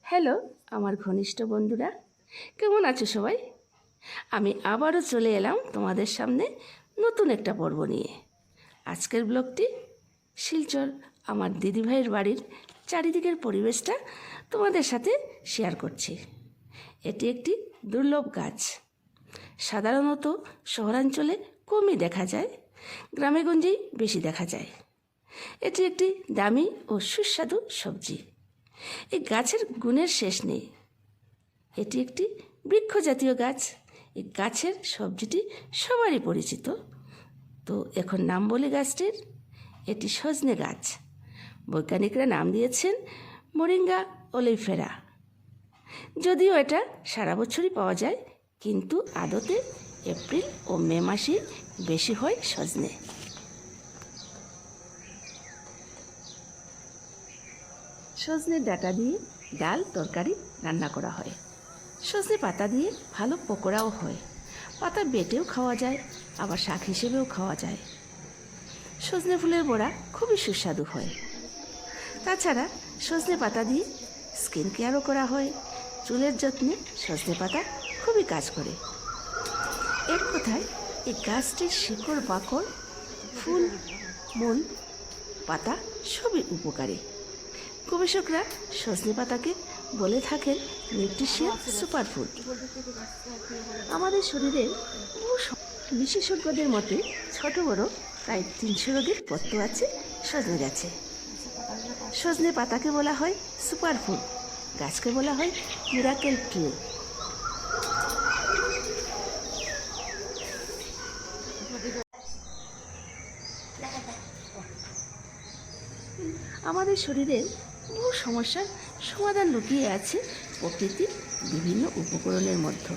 Hello আমার ঘনিষ্ঠ বন্ধুরা, কেমন আছো সবাই? আমি আবারও চলে এলাম তোমাদের সামনে নতুন একটা পর্ব নিয়ে। আজকের ব্লগটি শিলচর আমার দিদিভাইয়ের বাড়ির চারিদিকের পরিবেশটা তোমাদের সাথে শেয়ার করছি। এটি একটি দুর্লভ গাছ। সাধারণত শহরাঞ্চলে কমই দেখা যায়, গ্রামেগঞ্জেই বেশি দেখা যায়। এটি একটি দামি ও সুস্বাদু সবজি। এই গাছের গুণের শেষ নেই। এটি একটি বৃক্ষজাতীয় গাছ। এই গাছের সবজিটি সবারই পরিচিত। তো এখন নাম বলি গাছটির, এটি সজনে গাছ। বৈজ্ঞানিকরা নাম দিয়েছেন মোরিঙ্গা ওলেইফেরা। যদিও এটা সারা বছরই পাওয়া যায়, কিন্তু আদতে এপ্রিল ও মে মাসেই বেশি হয় সজনে। সজনের ডাঁটা দিয়ে ডাল তরকারি রান্না করা হয়। সজনে পাতা দিয়ে ভালো পকোড়াও হয়। পাতা বেটেও খাওয়া যায়, আবার শাক হিসেবেও খাওয়া যায়। সজনে ফুলের বড়া খুবই সুস্বাদু হয়। তাছাড়া সজনে পাতা দিয়ে স্কিন কেয়ারও করা হয়। চুলের যত্নে সজনে পাতা খুবই কাজ করে। এক কথায় এই গাছটির শিকড় বাকড়, ফুল, মূল, পাতা সবই উপকারী। গবেষকরা সজনে পাতাকে বলে থাকেন নিউট্রিশিয়ান সুপারফুড। আমাদের শরীরের বিশেষজ্ঞদের মতে ছোট বড় প্রায় 300 রোগের পথ্য আছে সজনে গাছে। সজনে পাতাকে বলা হয় সুপারফুড, গাছকে বলা হয় মিরাকেল ট্রি। আমাদের শরীরের বহু সমস্যার সমাধান লুকিয়ে আছে প্রকৃতির বিভিন্ন উপকরণের মধ্যে।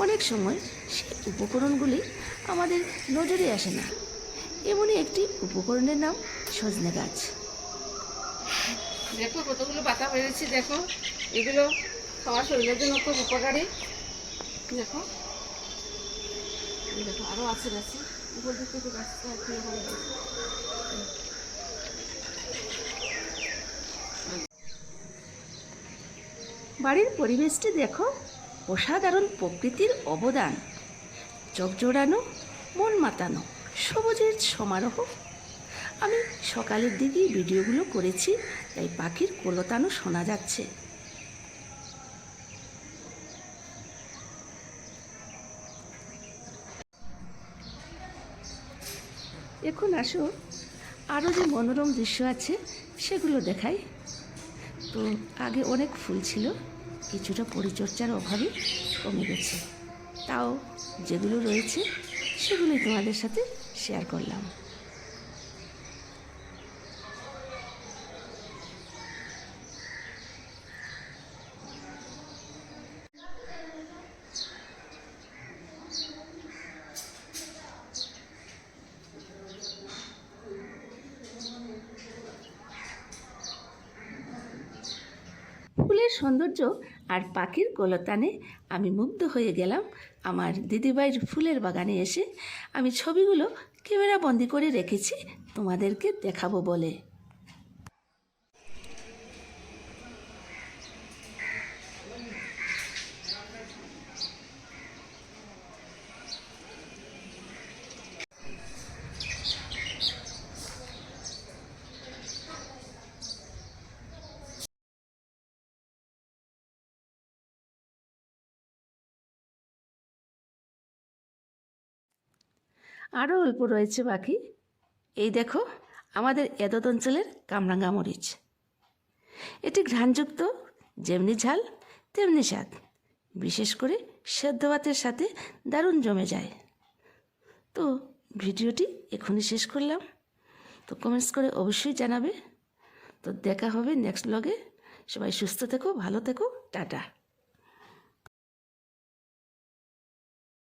অনেক সময় সেই উপকরণগুলি আমাদের নজরে আসে না। এমনই একটি উপকরণের নাম সজনে গাছ। দেখো কতগুলো পাতা বেরিয়েছে, দেখো এগুলো খাওয়া শরীরের জন্য খুব উপকারী। দেখো দেখো আরও আছে গাছে, উপর দিক থেকে গাছটা একটু ভালো আছে। বাড়ির পরিবেশটি দেখো, অসাধারণ প্রকৃতির অবদান। চোখ জোড়ানো, মন মাতানো সবুজের সমারোহ। আমি সকালের দিকেই ভিডিওগুলো করেছি, তাই পাখির কলতানো শোনা যাচ্ছে। এখন আসো আরও যে মনোরম দৃশ্য আছে সেগুলো দেখাই। তো আগে অনেক ফুল ছিল, কিছুটা পরিচর্যার অভাবে কমে গেছে। তাও যেগুলো রয়েছে সেগুলোই তোমাদের সাথে শেয়ার করলাম। ফুলের সৌন্দর্য আর পাখির কলতানে আমি মুগ্ধ হয়ে গেলাম। আমার দিদিভাইয়ের ফুলের বাগানে এসে আমি ছবিগুলো ক্যামেরা বন্দি করে রেখেছি তোমাদেরকে দেখাবো বলে। আরও অল্প রয়েছে বাকি। এই দেখো আমাদের এদত অঞ্চলের কামরাঙ্গা মরিচ। এটি ঘ্রাণযুক্ত, যেমনি ঝাল তেমনি স্বাদ। বিশেষ করে সেদ্ধ ভাতের সাথে দারুণ জমে যায়। তো ভিডিওটি এখনই শেষ করলাম। তো কমেন্টস করে অবশ্যই জানাবে। তো দেখা হবে নেক্সট ব্লগে। সবাই সুস্থ থেকো, ভালো থেকো, টাটা।